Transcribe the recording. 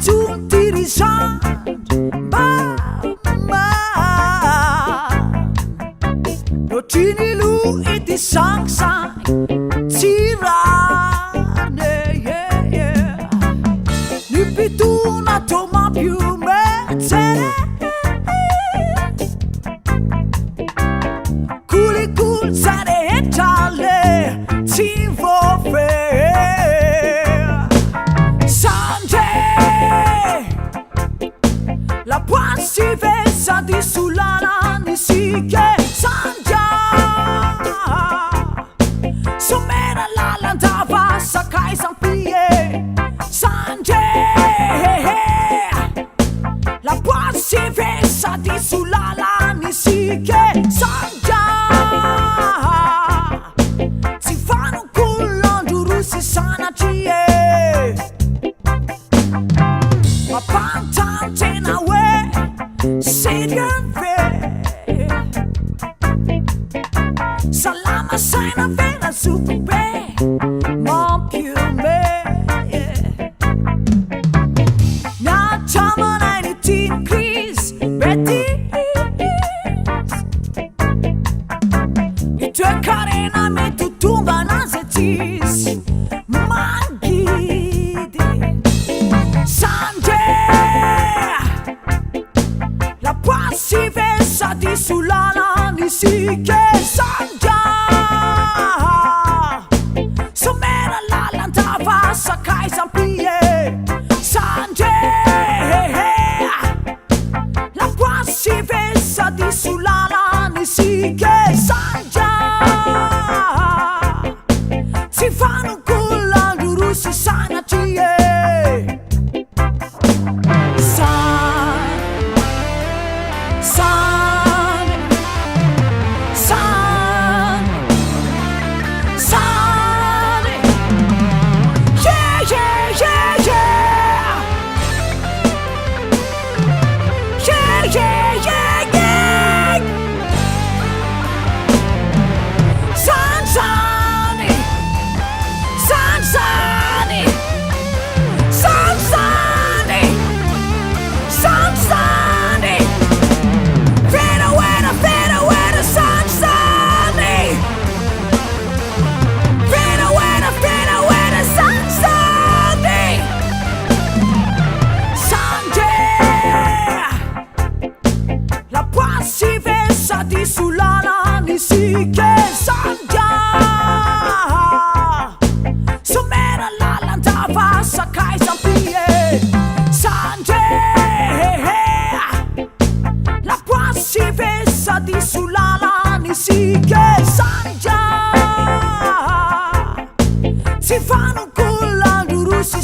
tutti risanti, Rotini lui e di sansa tirane, Nipituna toma più mezzene, Culi culzare e tale ti vorrei. La si versa di sulana ni si che sanja somera la landava sakai sampie sanje la si versa di sulana ni si che sanja si fanno un culo duro si sana cie ma pantante na Salama sai na vena super bem, mon più me. Na chama na ni teen Chris Betty. I tuoi carena me tu tumba na zetis, manghidi. Sanje, la si versa di sulana ni si che sanja somera la landava sakai sampie sanje la si versa di sulana ni si che sanja si fanno un culo duro si sana cie si versa di sulana ni si che sanja somera la landava sakai sampie sanje la si versa di sulana ni si che sanja si fanno un culo duro si